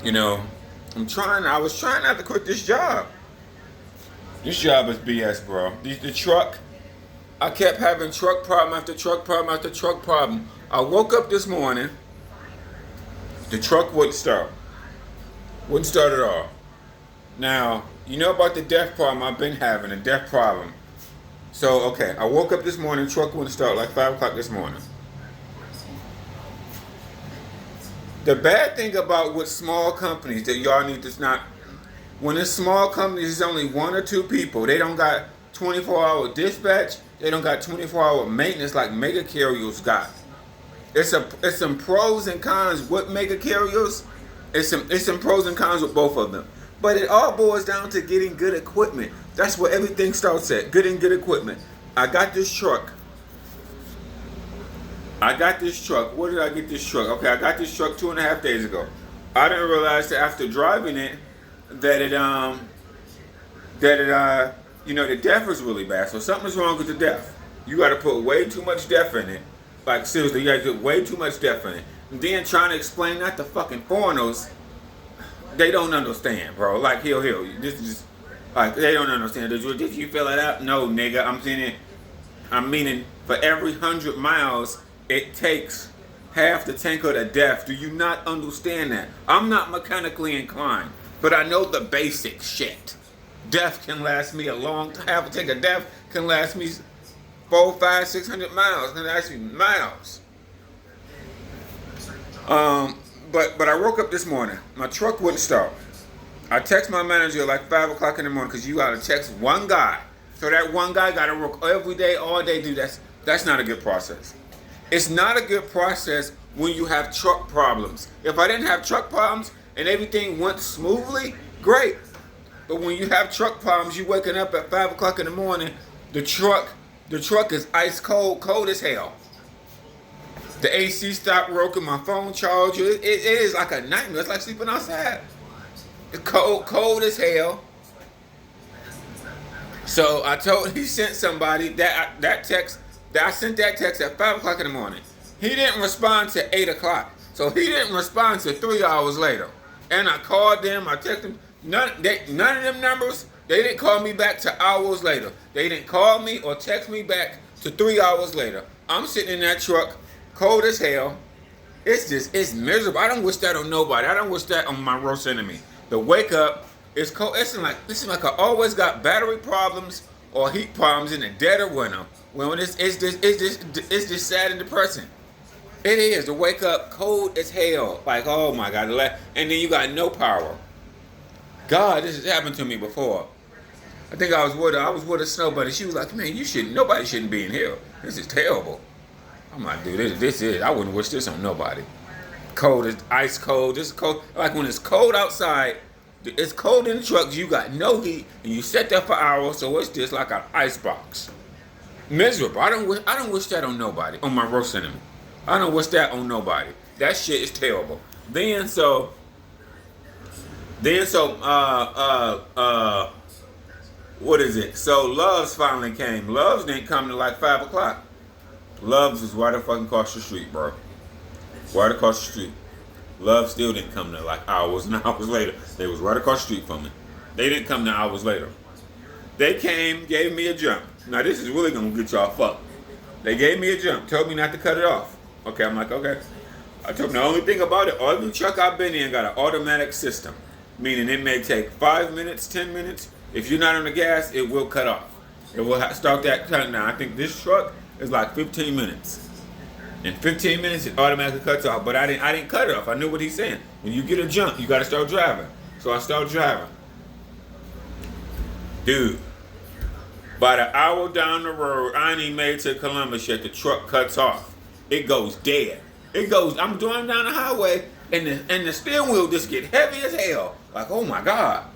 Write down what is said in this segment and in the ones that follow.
You know, I was trying not to quit this job. This job is BS, bro. The truck, I kept having truck problem after truck problem after truck problem. I woke up this morning, the truck wouldn't start. Wouldn't start at all. Now, you know about the death problem I've been having, a death problem. So, okay, I woke up this morning, truck wouldn't start like 5 o'clock this morning. The bad thing about with small companies that y'all need to not, when it's small companies, it's only one or two people. They don't got 24-hour dispatch. They don't got 24-hour maintenance like mega carriers got. It's some pros and cons with mega carriers. It's some pros and cons with both of them. But it all boils down to getting good equipment. That's where everything starts at. Getting good equipment. I got this truck. Where did I get this truck? Okay, I got this truck 2.5 days ago. I didn't realize that after driving it, that the def is really bad. So something's wrong with the def. You got to put way too much def in it. Like seriously, you got to put way too much def in it. And then trying to explain that to fucking foreigners, they don't understand, bro. Like this is just like they don't understand. Did you fill it out? No, nigga. I'm meaning for every 100 miles, it takes half the tank of the def. Do you not understand that? I'm not mechanically inclined, but I know the basic shit. Def can last me a long time. Half a tank of def can last me 4, 5, 600 miles. Can last me miles. But I woke up this morning. My truck wouldn't start. I text my manager at like 5 o'clock in the morning because you gotta text one guy. So that one guy gotta work every day, all day. Dude, that's not a good process. It's not a good process when you have truck problems. If I didn't have truck problems and everything went smoothly, great. But when you have truck problems, you waking up at 5 o'clock in the morning, the truck is ice cold, cold as hell. The AC stopped working, my phone charger. It is like a nightmare. It's like sleeping outside. It's cold as hell. So he sent somebody that text. I sent that text at 5 o'clock in the morning. He didn't respond to 8 o'clock. So he didn't respond to 3 hours later. And I called them, I texted them. None of them numbers, they didn't call me back to hours later. They didn't call me or text me back to 3 hours later. I'm sitting in that truck, cold as hell. It's miserable. I don't wish that on nobody. I don't wish that on my worst enemy. The wake up is cold. It's like I always got battery problems or heat problems in the dead of winter. When it's just sad and depressing. It is. To wake up cold as hell. Like, oh my God. And then you got no power. God, this has happened to me before. I think I was with a snow buddy. She was like, man, nobody shouldn't be in here. This is terrible. I'm like, dude, this is, I wouldn't wish this on nobody. Cold, is ice cold. This is cold. Like when it's cold outside, it's cold in the truck, you got no heat, and you sit there for hours, so it's just like an ice box. Miserable. I don't wish that on nobody, on my worst enemy. I don't wish that on nobody. That shit is terrible. Then what is it? So Love's finally came. Love's didn't come to like 5 o'clock. Love's was right fucking across the street, bro. Right across the street. Love still didn't come to like hours and hours later. They was right across the street from me. They didn't come to hours later. They came, gave me a jump. Now this is really gonna get y'all fucked. They gave me a jump, told me not to cut it off. Okay, I'm like, okay. I told them the only thing about it, every truck I've been in got an automatic system. Meaning it may take 5 minutes, 10 minutes. If you're not on the gas, it will cut off. It will start that countdown. I think this truck is like 15 minutes. In 15 minutes, it automatically cuts off. But I didn't cut it off. I knew what he's saying. When you get a jump, you got to start driving. So I started driving. Dude, about an hour down the road, I ain't even made it to Columbus yet. The truck cuts off. It goes dead. I'm driving down the highway, and the steering wheel just get heavy as hell. Like, oh my God.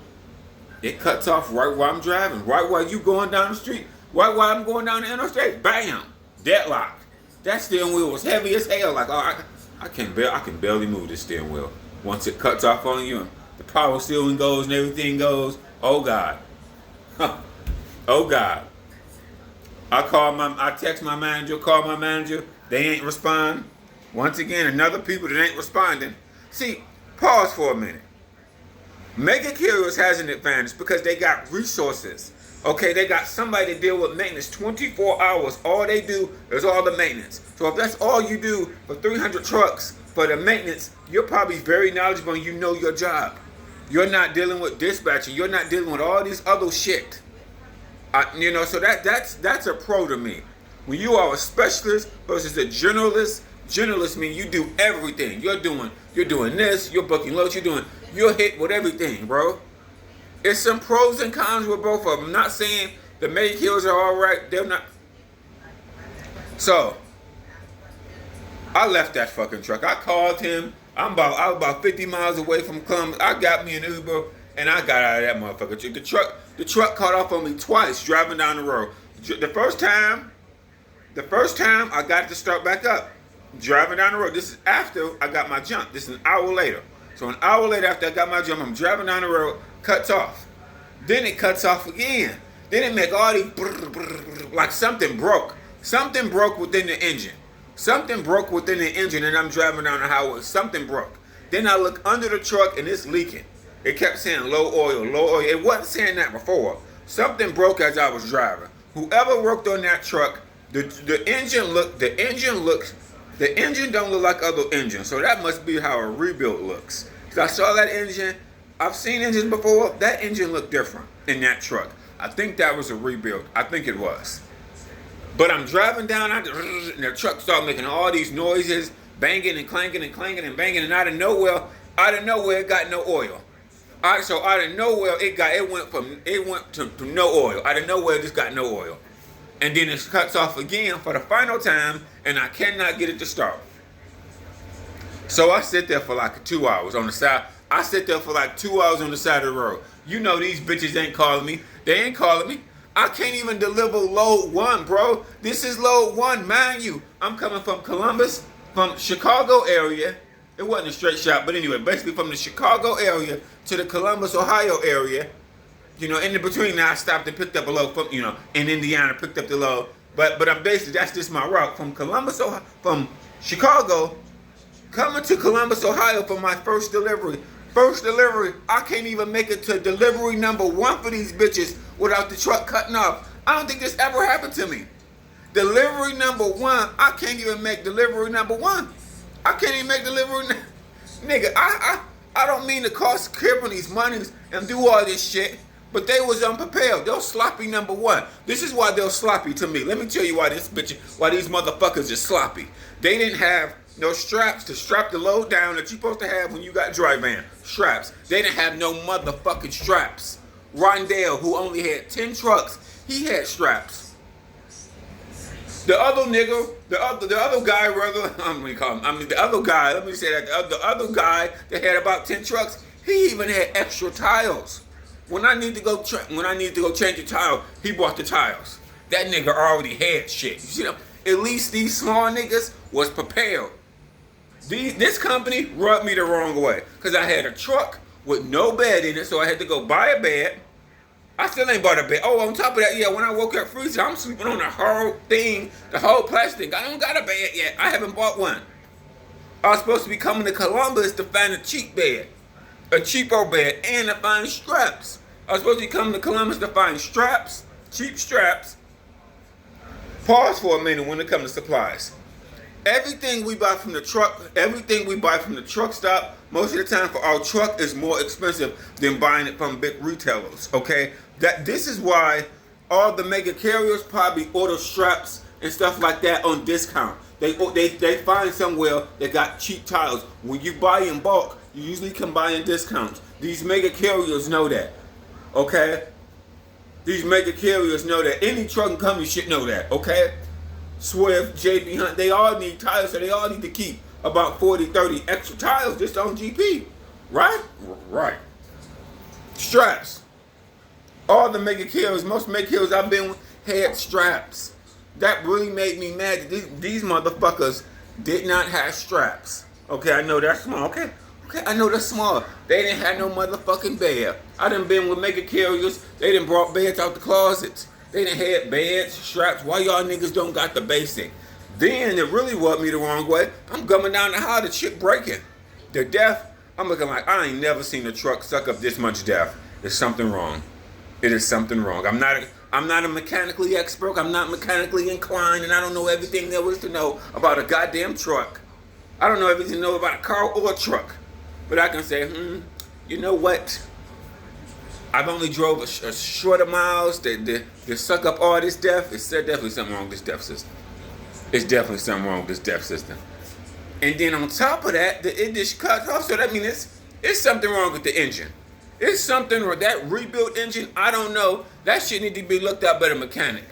It cuts off right while I'm driving. Right while you going down the street. Right while I'm going down the interstate. Bam. Deadlock. That steering wheel was heavy as hell. Like, oh, I can barely move this steering wheel. Once it cuts off on you, the power steering goes and everything goes. Oh God. Huh. Oh God. I text my manager, call my manager. They ain't respond. Once again, another people that ain't responding. See, pause for a minute. Mega carriers has an advantage because they got resources. Okay, they got somebody to deal with maintenance 24 hours. All they do is all the maintenance. So if that's all you do for 300 trucks for the maintenance, you're probably very knowledgeable and you know your job. You're not dealing with dispatching. You're not dealing with all these other shit. So that's a pro to me. When you are a specialist versus a generalist, generalist means you do everything. You're doing this. You're booking loads. You're hit with everything, bro. It's some pros and cons with both of them. I'm not saying the mega kills are all right. They're not. So I left that fucking truck. I called him. I was about 50 miles away from Columbus. I got me an Uber and I got out of that motherfucker. The truck caught off on me twice driving down the road. The first time I got it to start back up. Driving down the road. This is after I got my jump. This is an hour later. So an hour later after I got my jump, I'm driving down the road, cuts off. Then it cuts off again. Then it make all these brr, brr, brr, like something broke. Something broke within the engine. Something broke within the engine and I'm driving down the highway. Something broke. Then I look under the truck and it's leaking. It kept saying low oil, low oil. It wasn't saying that before. Something broke as I was driving. Whoever worked on that truck, the engine don't look like other engines. So that must be how a rebuild looks. So I saw that engine. I've seen engines before. That engine looked different in that truck. I think that was a rebuild. I think it was. But I'm driving down, and the truck started making all these noises, banging and clanking and clanging and banging, and out of nowhere, it got no oil. So out of nowhere, it went to no oil. Out of nowhere, it just got no oil. And then it cuts off again for the final time, and I cannot get it to start. So I sit there for like 2 hours on the side. I sit there for like 2 hours on the side of the road. You know these bitches ain't calling me. They ain't calling me. I can't even deliver load one, bro. This is load one, mind you. I'm coming from Columbus, from Chicago area. It wasn't a straight shot, but anyway, basically from the Chicago area to the Columbus, Ohio area. In between now I stopped and picked up a load from, in Indiana, picked up the load. But I'm basically, that's just my route. From Columbus, Ohio, from Chicago, coming to Columbus, Ohio for my first delivery. I can't even make it to delivery number 1 for these bitches without the truck cutting off. I don't think this ever happened to me. Delivery number 1, I can't even make delivery number 1. I can't even make delivery. Nigga, I don't mean to cost companies money and do all this shit, but they was unprepared. They're sloppy number 1. This is why they're sloppy to me. Let me tell you why these motherfuckers are sloppy. They didn't have no straps to strap the load down that you're supposed to have when you got a dry van. Straps. They didn't have no motherfucking straps. Rondell, who only had 10 trucks, he had straps. The other nigga, the other guy, rather, the other guy, let me say that, the other guy that had about 10 trucks, he even had extra tires. When I need to go change the tire, he bought the tires. That nigga already had shit. You see them? At least these small niggas was prepared. This company rubbed me the wrong way. Because I had a truck with no bed in it, so I had to go buy a bed. I still ain't bought a bed. Oh, on top of that, when I woke up freezing, I'm sleeping on the whole thing, the whole plastic. I don't got a bed yet. I haven't bought one. I was supposed to be coming to Columbus to find a cheap bed. A cheapo bed, and to find straps. I was supposed to be coming to Columbus to find straps, cheap straps. Pause for a minute when it comes to supplies. Everything we buy from the truck stop, most of the time for our truck is more expensive than buying it from big retailers, okay? This is why all the mega carriers probably order straps and stuff like that on discount. They find somewhere that got cheap tires. When you buy in bulk, you usually can buy in discounts. These mega carriers know that, okay? These mega carriers know that. Any trucking company should know that, okay? Swift, JB Hunt, they all need tires, so they all need to keep about 40, 30 extra tires just on GP. Right? Right. Straps. All the mega carriers, most mega carriers I've been with had straps. That really made me mad that these motherfuckers did not have straps. Okay, I know that's small. Okay, I know that's small. They didn't have no motherfucking bed. I done been with mega carriers. They done brought beds out the closets. They done had beds, straps. Why y'all niggas don't got the basic? Then it really rubbed me the wrong way. I'm coming down the hall, the shit breaking. The death I'm looking like I ain't never seen a truck suck up this much death. There's something wrong. It is something wrong. I'm not a mechanically expert. I'm not mechanically inclined, and I don't know everything there is to know about a goddamn truck. I don't know everything to know about a car or a truck. But I can say, you know what? I've only drove a short of miles that suck up all this death. It's definitely something wrong with this death system. It's definitely something wrong with this death system. And then on top of that, it just cuts off. So that means it's something wrong with the engine. It's something wrong. That rebuilt engine, I don't know. That shit need to be looked at by the mechanic.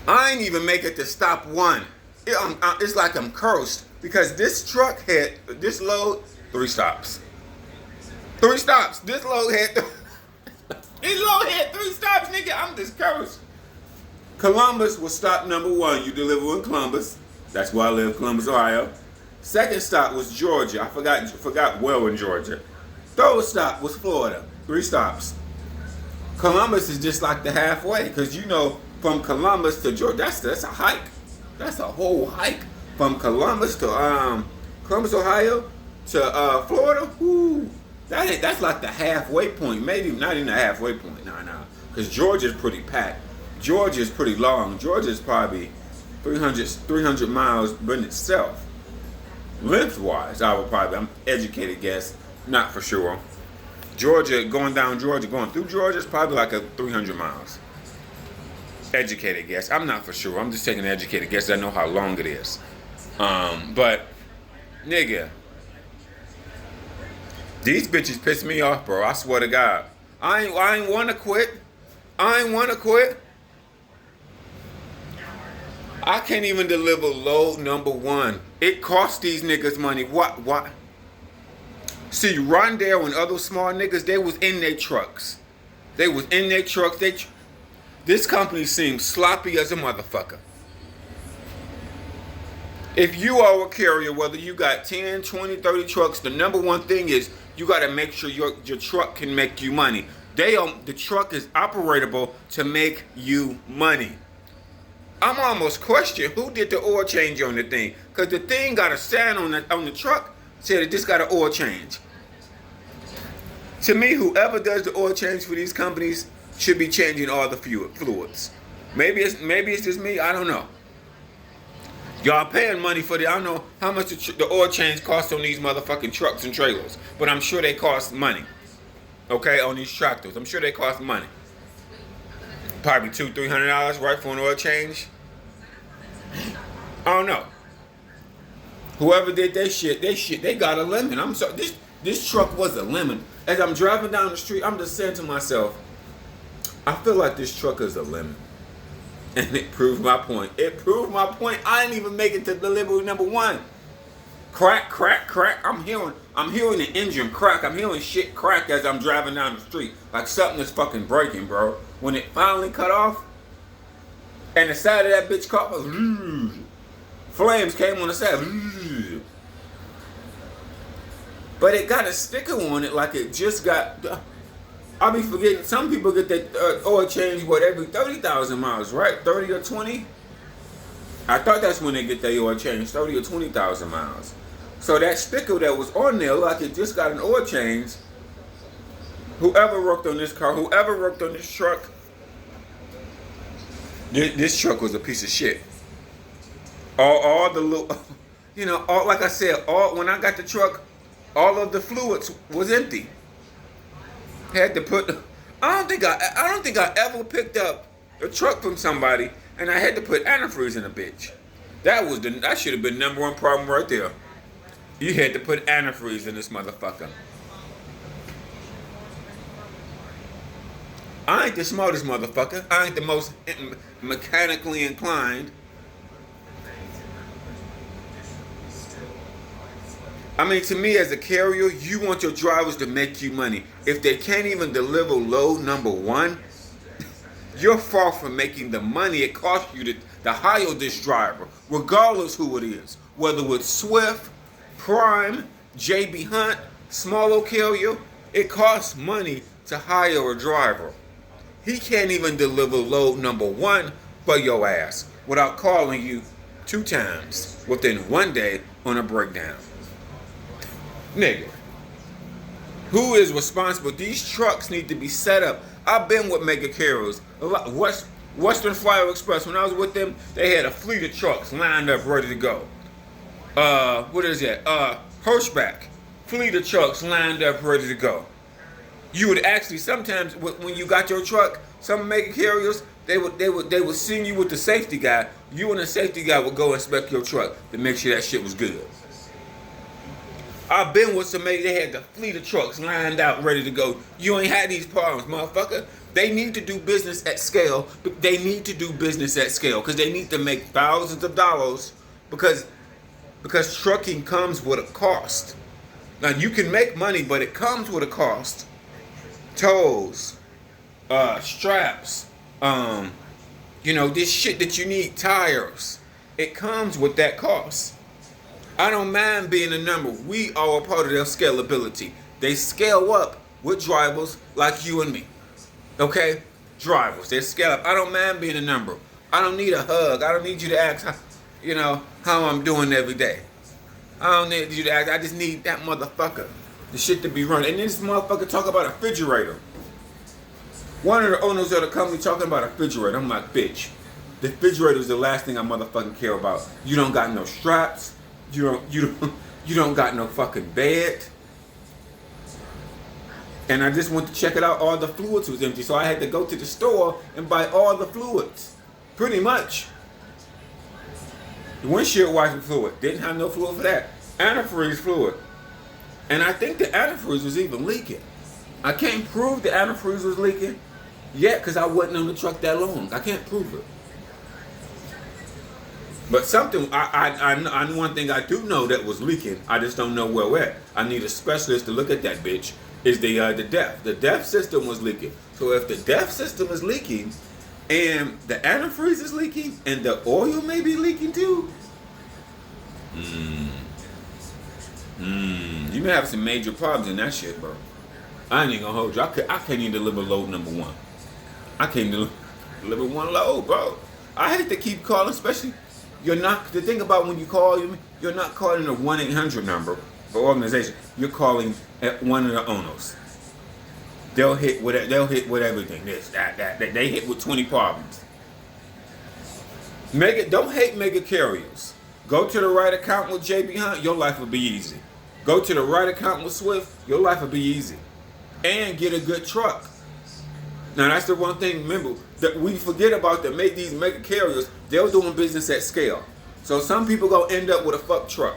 I ain't even make it to stop one. It's like I'm cursed because this truck had, this load, 3 stops. 3 stops. This load had 3 stops, nigga. I'm just cursed. Columbus was stop number 1. You deliver in Columbus. That's where I live, Columbus, Ohio. Second stop was Georgia. I forgot where in Georgia. Third stop was Florida. 3 stops. Columbus is just like the halfway, because you know, from Columbus to Georgia, that's a hike. That's a whole hike. From Columbus to Columbus, Ohio to Florida. Whoo, that's like the halfway point. Maybe not even the halfway point. No. Because Georgia's pretty packed. Georgia's pretty long. Georgia's probably 300 miles in itself. Lengthwise, I'm educated guess, not for sure. Georgia, going through Georgia is probably like a 300 miles. Educated guess. I'm not for sure. I'm just taking an educated guess. I know how long it is. But, nigga, these bitches piss me off, bro. I swear to God. I ain't want to quit. I can't even deliver load number 1. It costs these niggas money. What? See, Rondell and other small niggas, they was in their trucks. This company seems sloppy as a motherfucker. If you are a carrier, whether you got 10, 20, 30 trucks, the number one thing is you got to make sure your truck can make you money. The truck is operable to make you money. I'm almost questioning who did the oil change on the thing, because the thing got a sign on the truck said it just got an oil change. To me, whoever does the oil change for these companies should be changing all the fluids. Maybe it's just me. I don't know. Y'all paying money for I don't know how much the oil change costs on these motherfucking trucks and trailers, but I'm sure they cost money. Okay, on these tractors, I'm sure they cost money. Probably $200-$300, right, for an oil change. I don't know. Whoever did that shit, they got a lemon. I'm sorry, this truck was a lemon. As I'm driving down the street, I'm just saying to myself, I feel like this truck is a lemon. And it proved my point. I didn't even make it to delivery number 1. Crack, crack, crack. I'm hearing the engine crack. I'm hearing shit crack as I'm driving down the street. Like something is fucking breaking, bro. When it finally cut off, and the side of that bitch caught, flames came on the side. But it got a sticker on it like it just got... I'll be forgetting, some people get that oil change, every 30,000 miles, right? 30 or 20? I thought that's when they get their oil change, 30 or 20,000 miles. So that sticker that was on there, like it just got an oil change, whoever worked on this car, whoever worked on this truck, this truck was a piece of shit. All the little, like I said, when I got the truck, all of the fluids was empty. Had to put. I don't think I ever picked up a truck from somebody and I had to put antifreeze in a bitch. That should have been number 1 problem right there. You had to put antifreeze in this motherfucker. I ain't the smartest motherfucker. I ain't the most mechanically inclined. I mean, to me as a carrier, you want your drivers to make you money. If they can't even deliver load number 1, you're far from making the money it costs you to hire this driver, regardless who it is. Whether it's Swift, Prime, JB Hunt, Small carrier, it costs money to hire a driver. He can't even deliver load number 1 for your ass without calling you 2 times within 1 day on a breakdown. Nigga, who is responsible? These trucks need to be set up. I've been with mega carriers. Western Flyer Express, when I was with them, they had a fleet of trucks lined up ready to go. What is that? Hirschback, fleet of trucks lined up ready to go. You would actually sometimes when you got your truck, some mega carriers they would send you with the safety guy. You and the safety guy would go inspect your truck to make sure that shit was good. I've been with somebody, they had the fleet of trucks lined out ready to go. You ain't had these problems, motherfucker. They need to do business at scale. They need to do business at scale because they need to make thousands of dollars because trucking comes with a cost. Now you can make money, but it comes with a cost. Tows, straps, this shit that you need, tires. It comes with that cost. I don't mind being a number. We are a part of their scalability. They scale up with drivers like you and me. Okay? Drivers. They scale up. I don't mind being a number. I don't need a hug. I don't need you to ask how I'm doing every day. I don't need you to ask. I just need that motherfucker. The shit to be running. And this motherfucker talk about a refrigerator. One of the owners of the company talking about a refrigerator. I'm like, bitch. The refrigerator is the last thing I motherfucking care about. You don't got no straps. You don't got no fucking bed. And I just went to check it out. All the fluids was empty, so I had to go to the store and buy all the fluids. Pretty much. The windshield wiping fluid. Didn't have no fluid for that. Antifreeze fluid. And I think the antifreeze was even leaking. I can't prove the antifreeze was leaking yet because I wasn't on the truck that long. I can't prove it. But something, I one thing I do know that was leaking, I just don't know where. I need a specialist to look at that bitch, is the DEF. The DEF system was leaking. So if the DEF system is leaking, and the antifreeze is leaking, and the oil may be leaking too, you may have some major problems in that shit, bro. I ain't even gonna hold you. I can't even deliver load number one. I can't deliver one load, bro. I hate to keep calling, especially... The thing about when you call, you're not calling a 1-800 number for organization. You're calling at one of the owners. They'll hit with everything. This, that. They hit with 20 problems. Don't hate mega carriers. Go to the right account with JB Hunt, your life will be easy. Go to the right account with Swift, your life will be easy. And get a good truck. Now that's the one thing, remember, that we forget about that make these mega carriers, they're doing business at scale. So some people gonna end up with a fuck truck.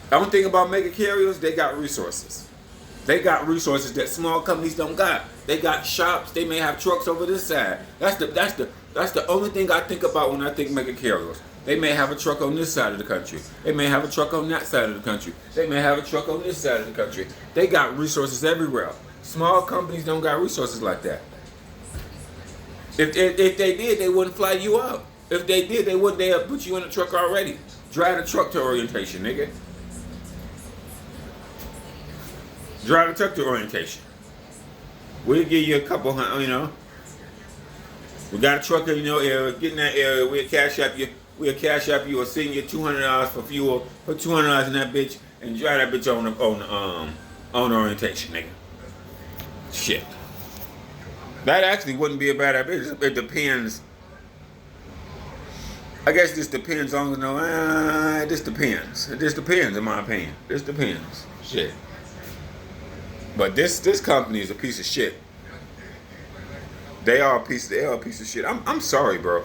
The only thing about mega carriers, they got resources. They got resources that small companies don't got. They got shops, they may have trucks over this side. That's the only thing I think about when I think mega carriers. They may have a truck on this side of the country. They may have a truck on that side of the country. They may have a truck on this side of the country. They got resources everywhere. Small companies don't got resources like that. If they did, they wouldn't fly you out. If they did, they have put you in a truck already. Drive the truck to orientation, nigga. Drive the truck to orientation. We'll give you a couple hundred, We got a truck in your area, get in that area, we'll cash up you or send you $200 for fuel, put $200 in that bitch, and drive that bitch on orientation, nigga. Shit. That actually wouldn't be a bad idea. It depends. I guess this depends on, this depends. It just depends, in my opinion. This depends. Shit. But this company is a piece of shit. They are a piece of shit. I'm sorry, bro.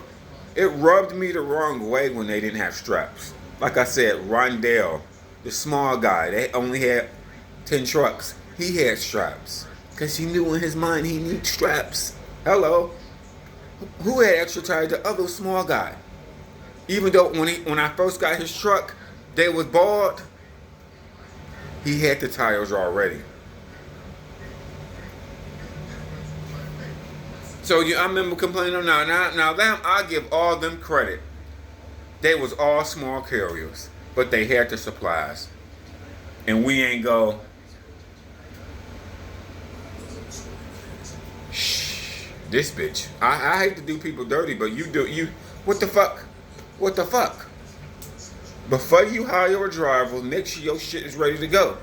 It rubbed me the wrong way when they didn't have straps. Like I said, Rondell, the small guy, they only had 10 trucks. He had straps. Because he knew in his mind he needed straps. Hello. Who had extra tires? The other small guy. Even though when I first got his truck, they was bald, he had the tires already. So I remember complaining now them, I give all them credit. They was all small carriers, but they had the supplies. And we ain't go, shh, this bitch. I hate to do people dirty, but you what the fuck? What the fuck? Before you hire a driver, make sure your shit is ready to go.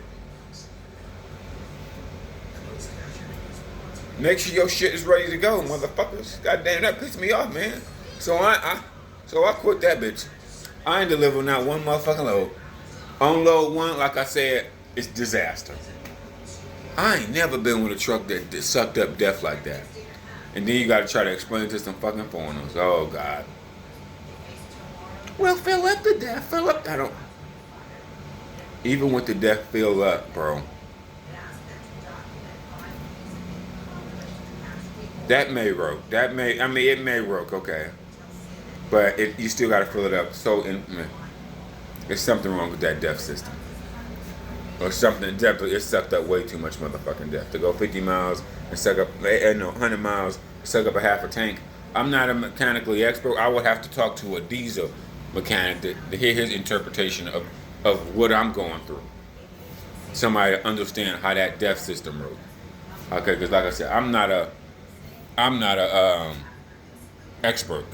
Make sure your shit is ready to go, motherfuckers. Goddamn, that pissed me off, man. So I quit that bitch. I ain't delivering not one motherfucking load. Unload one, like I said, it's disaster. I ain't never been with a truck that sucked up death like that. And then you gotta try to explain it to some fucking foreigners. Oh God. Well, fill up the death. Fill up. I don't. Even with the death fill up, bro. That may work. It may work, okay. But you still gotta fill it up. So, there's something wrong with that death system. Or something, definitely, it sucked up way too much motherfucking death. To go 50 miles and suck up, 100 miles, suck up a half a tank. I'm not a mechanically expert. I would have to talk to a diesel mechanic to hear his interpretation of what I'm going through. Somebody to understand how that death system works. Okay, because like I said, I'm not a expert.